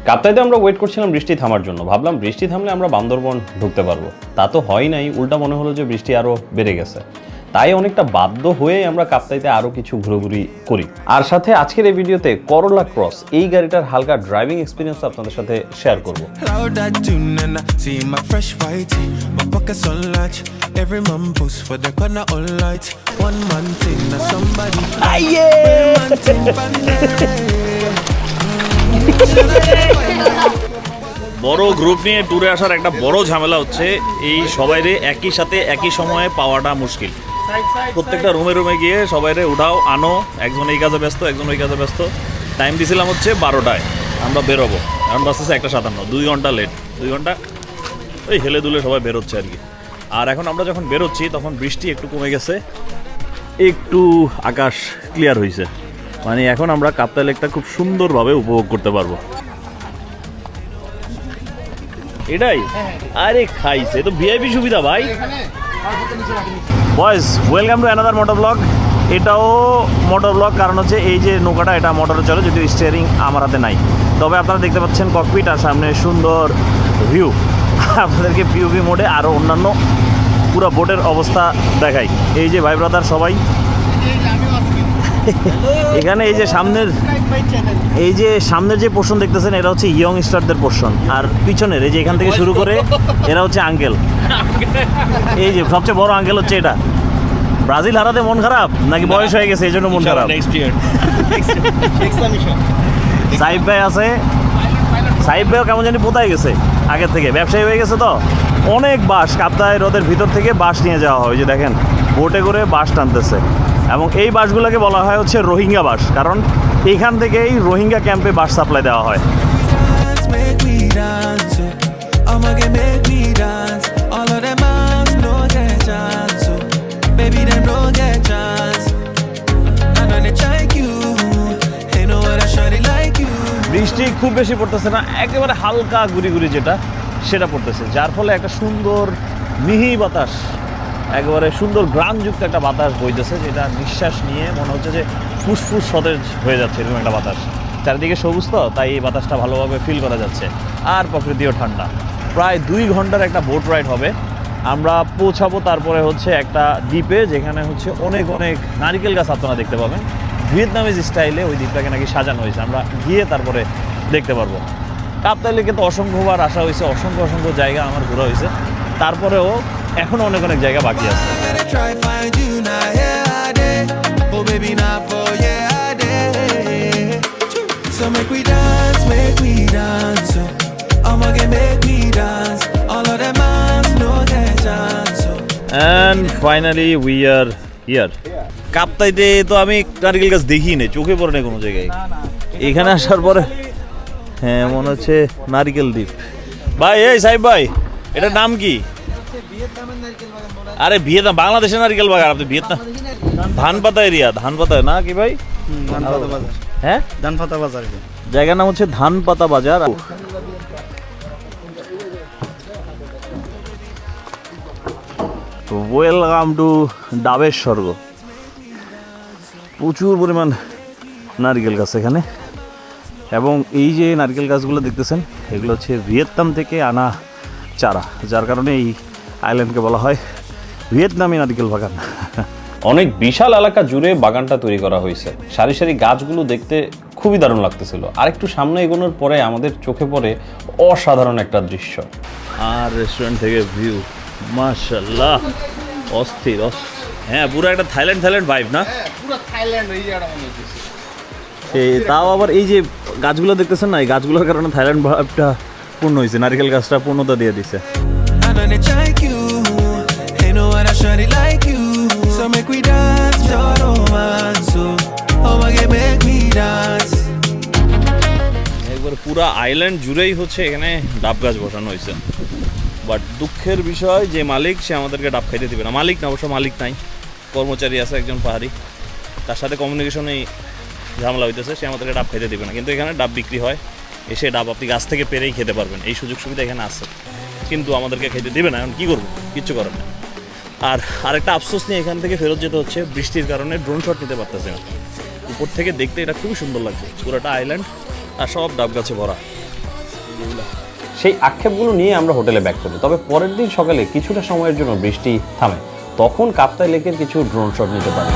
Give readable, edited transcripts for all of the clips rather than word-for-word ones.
কাপ্তাইতে আমরা ওয়েট করছিলাম বৃষ্টি থামার জন্য, ভাবলাম বৃষ্টি থামলে আমরা বান্দরবন ঢুকতে পারবো। তা তো হয় নাই, উল্টা মনে হলো যে বৃষ্টি আরও বেড়ে গেছে। তাই অনেকটা বাধ্য হয়ে আমরা কাপ্তাইতে আরও কিছু ঘোরাঘুরি করি। আর সাথে আজকের এই ভিডিওতে করোলা ক্রস এই গাড়িটার হালকা ড্রাইভিং এক্সপিরিয়েন্স আপনাদের সাথে শেয়ার করবো। বড় গ্রুপ নিয়ে ট্যুরে আসার একটা বড় ঝামেলা হচ্ছে এই সবাইরে একই সাথে একই সময়ে পাওয়াটা মুশকিল। প্রত্যেকটা রুমে রুমে গিয়ে সবাইরে উঠাও আনো, একজন এই কাজে ব্যস্ত, একজন ওই কাজে ব্যস্ত। টাইম দিয়েছিলাম হচ্ছে 12টায় আমরা বেরোবো, এখন বাসতেছে 1:57, 2 ঘন্টা লেট। 2 ঘন্টা ওই হেলে দুলে সবাই বেরোচ্ছে আর কি। আর এখন আমরা যখন বেরোচ্ছি তখন বৃষ্টি একটু কমে গেছে, একটু আকাশ ক্লিয়ার হয়েছে, মানে এখন আমরা কাপ্তাই লেকটা খুব সুন্দরভাবে উপভোগ করতে পারবো। এটাই আরে খাইছে তো ভিআইপি সুবিধা ভাই। Boys welcome to another motor blog. এটাও মোটর ব্লগ, কারণ হচ্ছে এই যে নৌকাটা এটা মোটরে চলে, যদিও স্টিয়ারিং আমার হাতে নাই। তবে আপনারা দেখতে পাচ্ছেন ককপিট আর সামনে সুন্দর ভিউ। আপনাদেরকে পিওভি মোডে আরও অন্যান্য পুরো বোটের অবস্থা দেখাই। এই যে ভাই ব্রাদার সবাই এখানে, এই যে সামনের যে পোর্শন দেখতেছেন এটা হচ্ছে ইয়ং স্টারদের পোর্শন, আর পিছনের এই যে এখান থেকে শুরু করে এরা হচ্ছে আঙ্কেল। এই যে সবচেয়ে বড় আঙ্কেল হচ্ছে এটা। ব্রাজিল হারাতে মন খারাপ নাকি বয়স হয়ে গেছে এই জন্য মন খারাপ? সাহিব ভাই আছে, সাহিব ভাইও কেমন জানি পোতায় গেছে আগের থেকে, ব্যবসায়ী হয়ে গেছে তো। অনেক বাঁশ কাপ্তাই হ্রদের ভিতর থেকে বাঁশ নিয়ে যাওয়া হয়, যে দেখেন বোটে করে বাঁশ টানতেছে। এবং এই বাসগুলোকে বলা হয় হচ্ছে রোহিঙ্গা বাস, কারণ এইখান থেকেই রোহিঙ্গা ক্যাম্পে বাস সাপ্লাই দেওয়া হয়। বৃষ্টি খুব বেশি পড়তেছে না, একেবারে হালকা গুড়ি গুড়ি যেটা সেটা পড়তেছে, যার ফলে একটা সুন্দর মিহি বাতাস, একেবারে সুন্দর গ্রামযুক্ত একটা বাতাস বইতেছে, যেটা নিঃশ্বাস নিয়ে মনে হচ্ছে যে ফুসফুস সতেজ হয়ে যাচ্ছে, এরকম একটা বাতাস। চারিদিকে সবুজ তো, তাই এই বাতাসটা ভালোভাবে ফিল করা যাচ্ছে। আর প্রকৃতিও ঠান্ডা। প্রায় 2 ঘন্টার একটা বোট রাইড হবে। আমরা পৌঁছাবো তারপরে হচ্ছে একটা দ্বীপে, যেখানে হচ্ছে অনেক অনেক নারিকেল গাছ আপনারা দেখতে পাবেন। ভিয়েতনামিজ স্টাইলে ওই দ্বীপটাকে নাকি সাজানো হয়েছে, আমরা গিয়ে তারপরে দেখতে পারবো। কাপ্তাই লেকে তো অসংখ্যবার আসা হয়েছে, অসংখ্য অসংখ্য জায়গা আমার ঘোরা হয়েছে, তারপরেও এখনো অনেক অনেক জায়গা বাকি আছে। And finally we are here. কাপ্তাইতে তো আমি নারকেল গাছ দেখি নাই, চোখে পড়ে নাই কোনো জায়গায়। এখানে আসার পরে হ্যাঁ মনে হচ্ছে নারিকেল দ্বীপ। ভাই এই সাহেব ভাই, এটার নাম কি? আরে ভিয়েতনাম, বাংলাদেশের নারিকেল বাগান, আপনি ভিয়েতনাম? ধানপাতা এরিয়া, ধানপাতা না কি ভাই? হ্যাঁ ধানপাতা বাজার, জায়গার নাম হচ্ছে ধানপাতা বাজার। ওয়েলকাম টু ডাবের স্বর্গ। প্রচুর পরিমাণ নারকেল গাছ এখানে, এবং এই যে নারকেল গাছগুলো দেখতেছেন এগুলো হচ্ছে ভিয়েতনাম থেকে আনা চারা, যার কারণে এই আইল্যান্ডকে বলা হয় ভিয়েতনামি নারকেল বাগান। অনেক বিশাল এলাকা জুড়ে বাগানটা তৈরি করা হয়েছে। সারি সারি গাছগুলো দেখতে খুবই দারুণ লাগতেছিল। আর একটু সামনে এগোনোর পরে আমাদের চোখে পড়ে অসাধারণ একটা দৃশ্য। আর রেস্টুরেন্ট থেকে ভিউ মাশাআল্লাহ অস্থির। হ্যাঁ পুরো একটা থাইল্যান্ড ভাইব না? পুরো থাইল্যান্ড এই জায়গাটা মনে হচ্ছে। তাও আবার এই যে গাছগুলো দেখতেছেন না, এই গাছগুলোর কারণে থাইল্যান্ড ভাইবটা পূর্ণ হয়েছে, নারকেল গাছটা পূর্ণতা দিয়ে দিছে। একবার পুরো আইল্যান্ড জুড়েই হচ্ছে এখানে ডাব গাছ বসানো হয়েছে। বাট দুঃখের বিষয় যে মালিক, সে আমাদেরকে ডাব খাইতে দিবে না। মালিক না, অবশ্য মালিক নাই, কর্মচারী আছে একজন পাহাড়ি, তার সাথে কমিউনিকেশনেই ঝামেলা হইতেছে, সে আমাদেরকে ডাব খাইতে দিবে না। কিন্তু এখানে ডাব বিক্রি হয়, এসে ডাব আপনি গাছ থেকে পেরেই খেতে পারবেন, এই সুযোগ সুবিধা এখানে আছে। কিন্তু আমাদেরকে খেতে দিবে না, এখন কী করবো, কিচ্ছু করার না। আর আরেকটা আফসোস নিয়ে এখান থেকে ফেরত যেতে হচ্ছে, বৃষ্টির কারণে ড্রোন শট নিতে পারতেছে না। উপর থেকে দেখতে এটা খুবই সুন্দর লাগছে, পুরোটা আইল্যান্ড আর সব ডাব গাছে ভরা। সেই আক্ষেপগুলো নিয়ে আমরা হোটেলে ব্যাক করি। তবে পরের দিন সকালে কিছুটা সময়ের জন্য বৃষ্টি থামে, তখন কাপ্তাই লেকের কিছু ড্রোন শট নিতে পারি।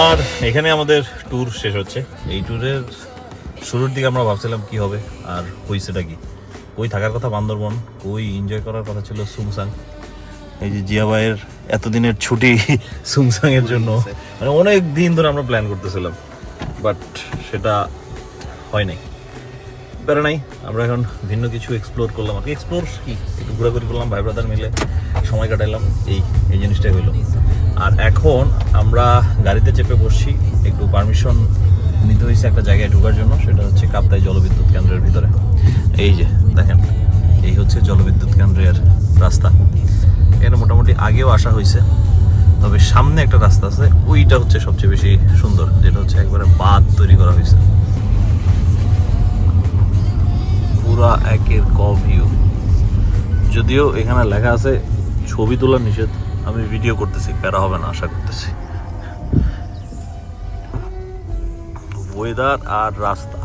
আর এখানে আমাদের ট্যুর শেষ হচ্ছে। এই ট্যুরের শুরুর দিকে আমরা ভাবছিলাম কি হবে, আর হইছেটা কি, কই থাকার কথা বান্দরবন, কই এনজয় করার কথা ছিল সুমসাং। এই যে জিয়া ভাইয়ের এতদিনের ছুটি সুমসাং এর জন্য, মানে অনেক দিন ধরে আমরা প্ল্যান করতেছিলাম, বাট সেটা হয় নাই। প্যারা নাই, আমরা এখন ভিন্ন কিছু এক্সপ্লোর করলাম। আর কি এক্সপ্লোর কি, একটু ঘোরাঘুরি করলাম, ভাই ব্রাদার মিলে সময় কাটাইলাম, এই জিনিসটাই হইলো। আর এখন আমরা গাড়িতে চেপে বসছি, একটু পারমিশন নিতে হয়েছে একটা জায়গায় ঢোকার জন্য, সেটা হচ্ছে কাপ্তাই জলবিদ্যুৎ কেন্দ্রের ভিতরে। এই যে দেখেন, এই হচ্ছে জলবিদ্যুৎ কেন্দ্রের রাস্তা। এখানে মোটামুটি আগেও আসা হয়েছে, তবে সামনে একটা রাস্তা আছে, ওইটা হচ্ছে সবচেয়ে বেশি সুন্দর, যেটা হচ্ছে একবারে বাঁধ তৈরি করা হয়েছে, পুরা একের ক ভিউ। যদিও এখানে লেখা আছে ছবি তোলা নিষেধ, আমি ভিডিও করতেছি, প্যারা হবে না আশা করতেছি। ওয়েদার আর রাস্তা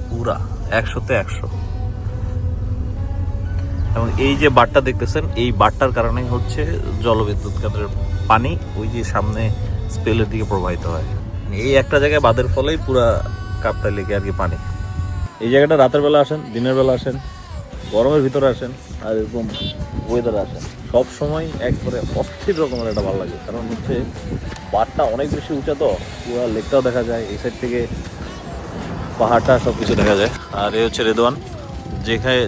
পুরা 100-তে 100। এবং এই যে বাঁধটা দেখতেছেন, এই বাঁধটার কারণেই হচ্ছে জলবিদ্যুৎ কেন্দ্রের পানি ওই যে সামনে স্পেলের দিকে প্রবাহিত হয়। এই একটা জায়গায় বাঁধের ফলেই পুরা কাপ্তাই লেকে আর কি পানি। এই জায়গাটা রাতের বেলা আসেন, দিনের বেলা আসেন, গরমের ভিতরে আসেন, আর এরকম ওয়েদার আসেন, সব সময় একবারে অস্থির রকমের একটা ভালো লাগে। কারণ হচ্ছে বাঁধটা অনেক বেশি উঁচা, তো পুরো লেকটাও দেখা যায়, এই সাইড থেকে পাহাড়টা সব কিছু দেখা যায়। আর এই হচ্ছে রেদওয়ান,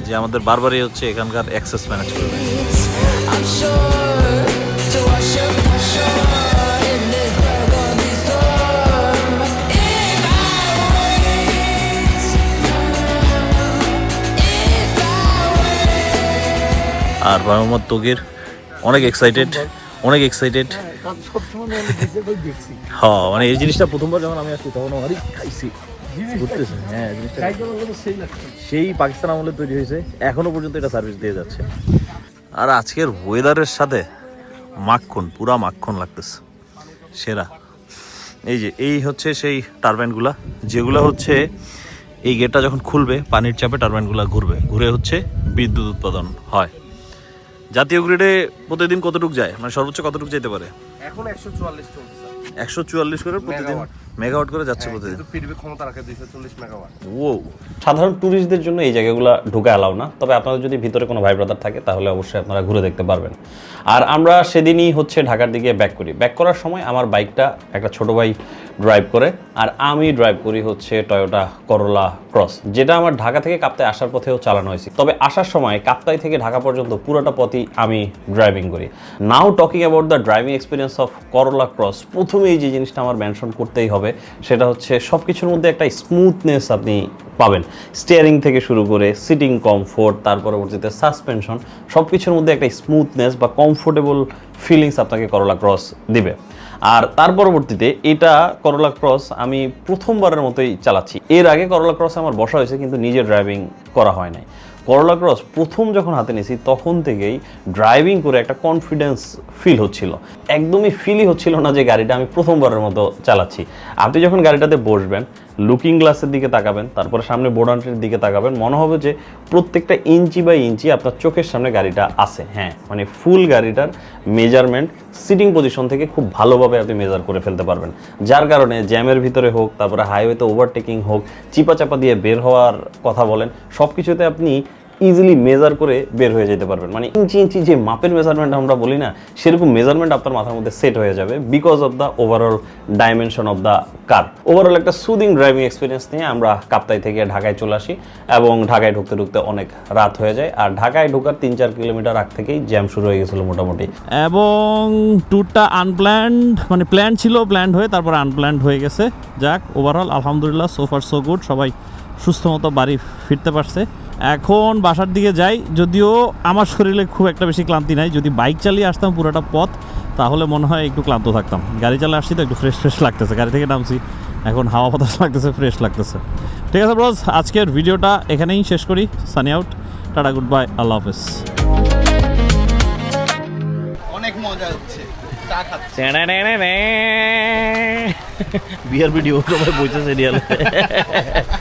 যে আমাদের বারবারই হচ্ছে এখানকার অ্যাক্সেস ম্যানেজ করবে। আর ভাই মোহাম্মদ তকির অনেক এক্সাইটেড। হ্যাঁ, মানে এই জিনিসটা প্রথমবার যখন আমি আসছি তখন আমারই খাইছি ঘুরতেছে। হ্যাঁ, জিনিসটা সেই পাকিস্তান আমলে তৈরি হয়েছে, এখনো পর্যন্ত এটা সার্ভিস দিয়ে যাচ্ছে। আর আজকের ওয়েদারের সাথে মাখন, পুরা মাখন লাগতেছে, সেরা। এই হচ্ছে সেই টারবাইনগুলা, যেগুলো হচ্ছে এই গেটটা যখন খুলবে পানির চাপে টারবাইনগুলা ঘুরে হচ্ছে বিদ্যুৎ উৎপাদন হয়। জাতীয় গ্রিডে প্রতিদিন কতটুক যায়, মানে সর্বোচ্চ কতটুক যেতে পারে? এখন 144 চলছে, 144 করে প্রতিদিন মেগাওয়াট করে যাচ্ছে প্রতিদিন। পৃথিবী ক্ষমতা রাখে 240 মেগাওয়াট। ও, সাধারণ ট্যুরিস্টদের জন্য এই জায়গাগুলো ঢুকে অ্যালাউ না, তবে আপনাদের যদি ভিতরে কোনো ভাই ব্রাদার থাকে তাহলে অবশ্যই আপনারা ঘুরে দেখতে পারবেন। আর আমরা সেদিনই হচ্ছে ঢাকার দিকে ব্যাক করার সময় আমার বাইকটা একটা ছোট ভাই ড্রাইভ করে, আর আমি ড্রাইভ করি হচ্ছে টয়োটা করোলা ক্রস, যেটা আমার ঢাকা থেকে কাপ্তাই আসার পথেও চালানো হয়েছে। তবে আসার সময় কাপ্তাই থেকে ঢাকা পর্যন্ত পুরোটা পথই আমি ড্রাইভিং করি। Now talking about the driving experience of Corolla Cross, প্রথমেই যে জিনিসটা আমার মেনশন করতেই হবে সেটা হচ্ছে সব কিছুর মধ্যে একটা স্মুথনেস আপনি পাবেন। স্টিয়ারিং থেকে শুরু করে সিটিং কমফোর্ট, তার পরবর্তীতে সাসপেনশন, সব কিছুর মধ্যে একটা স্মুথনেস বা কমফোর্টেবল ফিলিংস আপনাকে করোলা ক্রস দিবে। আর তার পরবর্তীতে এটা করোলা ক্রস আমি প্রথমবারের মতোই চালাচ্ছি। এর আগে করোলা ক্রস আমার বসা হয়েছে, কিন্তু নিজে ড্রাইভিং করা হয় নাই। করোলা ক্রস প্রথম যখন হাতে নিয়েছি তখন থেকেই ড্রাইভিং করে একটা কনফিডেন্স ফিল হচ্ছিল, একদমই ফিলই হচ্ছিল না যে গাড়িটা আমি প্রথমবারের মতো চালাচ্ছি। আপনি যখন গাড়িটাতে বসবেন, লুকিং গ্লাসের দিকে তাকাবেন, তারপরে সামনে বোর্ডান্টের দিকে তাকাবেন, মনে হবে যে প্রত্যেকটা ইঞ্চি বাই ইঞ্চি আপনার চোখের সামনে গাড়িটা আছে। হ্যাঁ, মানে ফুল গাড়িটার মেজারমেন্ট সিটিং পজিশন থেকে খুব ভালোভাবে আপনি মেজার করে ফেলতে পারবেন, যার কারণে জ্যামের ভিতরে হোক, তারপরে হাইওয়েতে ওভারটেকিং হোক, চিপা দিয়ে বের হওয়ার কথা বলেন, সব কিছুতে আপনি ইজিলি মেজার করে বের হয়ে যেতে পারবেন। মানে ইঞ্চি যে মাপের মেজারমেন্ট আমরা বলি না, সেরকম মেজারমেন্ট আপনার মাথার মধ্যে সেট হয়ে যাবে because of the overall dimension of the car. Overall একটা সুদিং ড্রাইভিং এক্সপিরিয়েন্স নিয়ে আমরা কাপ্তাই থেকে ঢাকায় চলে আসি, এবং ঢাকায় ঢুকতে অনেক রাত হয়ে যায়। আর ঢাকায় ঢোকার 3-4 কিলোমিটার আগ থেকেই জ্যাম শুরু হয়ে গেছিলো মোটামুটি। এবং ট্যুরটা আনপ্ল্যান্ড, মানে প্ল্যান ছিল, প্ল্যান্ড হয়ে তারপর আনপ্ল্যান্ড হয়ে গেছে। যাক, ওভারঅল আলহামদুলিল্লাহ, সো ফার সো গুড, সবাই সুস্থ মতো বাড়ি ফিরতে পারছে। এখন বাসার দিকে যাই, যদিও আমার শরীরে খুব একটা বেশি ক্লান্তি নাই। যদি বাইক চালিয়ে আসতাম পুরোটা পথ তাহলে মনে হয় একটু ক্লান্ত থাকতাম। গাড়ি চালিয়ে আসছি তো একটু ফ্রেশ লাগতেছে, গাড়ি থেকে নামছি এখন হাওয়া বাতাস লাগতেছে, ফ্রেশ লাগতেছে। ঠিক আছে ব্রোস, আজকের ভিডিওটা এখানেই শেষ করি। Sunny out, tata, goodbye, Allah হাফেজ। অনেক মজা হচ্ছে, চা খাচ্ছি। বিয়ার ভিডিও সবাই বলছে সিরিয়ালে।